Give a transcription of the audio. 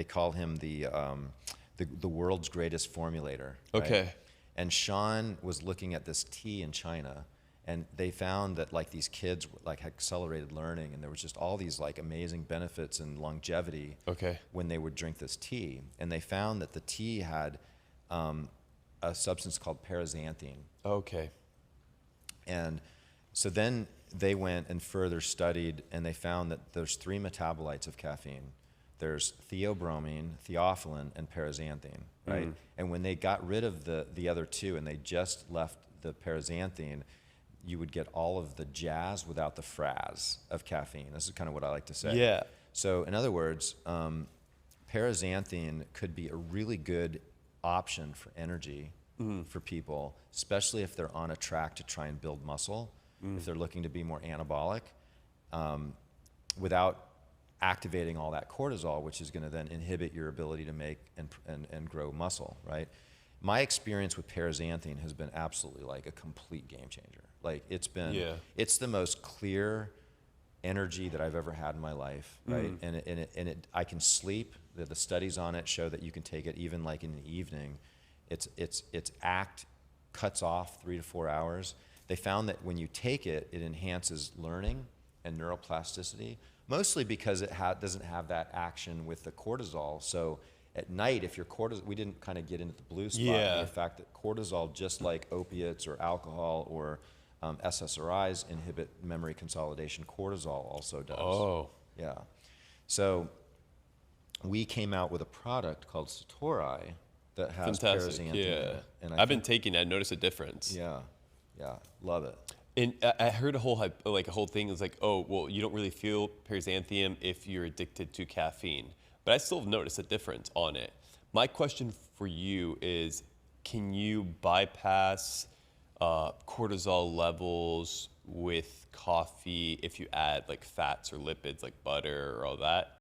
They call him the world's greatest formulator. Right? Okay. And Sean was looking at this tea in China, and they found that like these kids like had accelerated learning, and there was just all these like amazing benefits and longevity Okay. when they would drink this tea. And they found that the tea had a substance called Parazanthine. Okay. And so then they went and further studied, and they found that there's 3 metabolites of caffeine. There's theobromine, theophylline, and paraxanthine, right? And when they got rid of the other 2 and they just left the paraxanthine, you would get all of the jazz without the frazz of caffeine. This is kind of what I like to say. Yeah. So in other words, paraxanthine could be a really good option for energy for people, especially if they're on a track to try and build muscle, if they're looking to be more anabolic, without activating all that cortisol, which is going to then inhibit your ability to make and grow muscle, right? My experience with paraxanthine has been absolutely like a complete game changer. Like it's been, it's the most clear energy that I've ever had in my life, right? And I can sleep. The studies on it show that you can take it even like in the evening. Its act cuts off 3 to 4 hours. They found that when you take it, it enhances learning and neuroplasticity, mostly because it doesn't have that action with the cortisol. So at night, if your cortisol, we didn't kind of get into the blue spot, the fact that cortisol, just like opiates or alcohol or SSRIs inhibit memory consolidation, cortisol also does. Oh. Yeah. So we came out with a product called Satori that has paraxanthine in it. And I've been taking it. I noticed a difference. Yeah. Yeah. Love it. And I heard a whole thing is like, oh, well, you don't really feel paraxanthium if you're addicted to caffeine. But I still have noticed a difference on it. My question for you is, can you bypass cortisol levels with coffee if you add like fats or lipids like butter or all that?